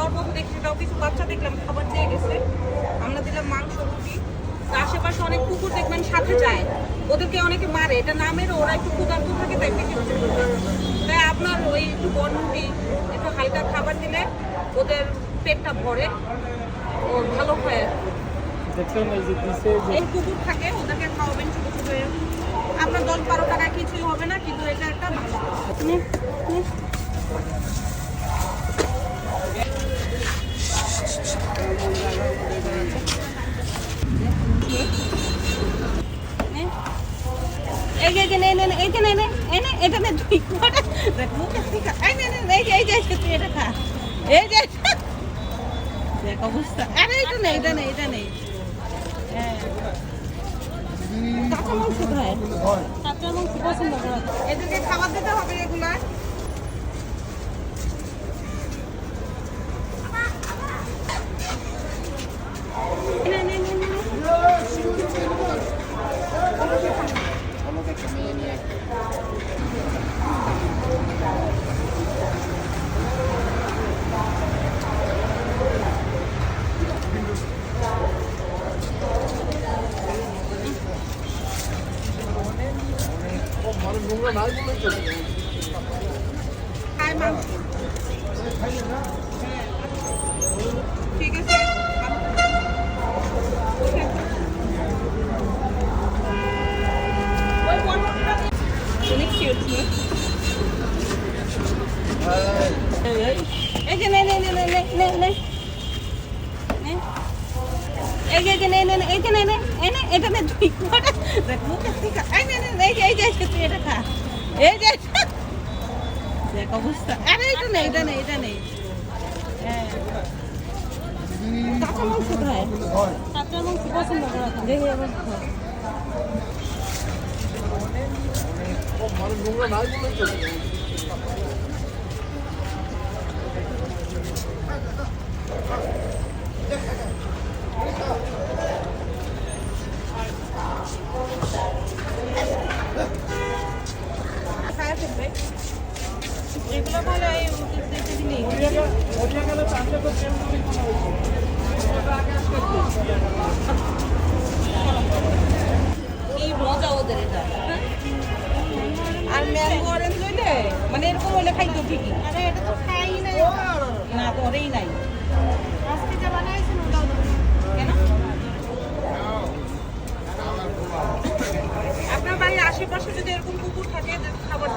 যাওয়ার পথে দেখি সেটাও কিছু বাচ্চা দেখলাম খাবার দিয়ে গেছে। আমরা দিলাম মাংস, রুটি। আশেপাশে অনেক কুকুর দেখবেন সাথে যায়, ওদেরকে অনেকে মারে, এটা না মেরে ওরা একটু ক্ষুধার্ত থাকে তাই পেটে তাই আপনার ওই একটু বনরুটি একটু হালকা খাবার দিলে ওদের পেটটা ভরে, ও ভালো হয়। এই কুকুর থাকে ওদেরকে খাওয়াবেন ছোটো ছোটো, আপনার 10-12 টাকা কিছুই হবে না, কিন্তু এটা একটা ভালো। এই যে এটা নে তুই দেখ মুখে ঠিক এই তুই এটা খা, এই যে দেখ অবস্থা। আরে এটা নেই হ্যাঁ কাঁচা মাংস খায়, কাঁচা মাংস পছন্দ করে। এদেরকে খাবার দিতে হবে রেগুলার। ঠিক আছে অনেক কিউট না? এই যে নে এই যে এটা নে তুই দেখ মুখে ঠিক এই যে তুই এটা খা, এই যে দেখ অবস্থা। আরে এটা নেই হ্যাঁ কাঁচা মাংস খায়, কাঁচা মাংস পছন্দ করে। দেখি আবার এগুলো ভালো। কি মজা ওদের এটা। আর ম্যাঙ্গো অরেঞ্জ হইলে মানে এরকম হইলে খাইতো ঠিকই। আরে এটা তো খাই নাই না, করেই নাই। আজকে যা বানাইছেন ওটাও কেন? আপনার বাড়ির আশেপাশে যদি এরকম কুকুর থাকে খাবার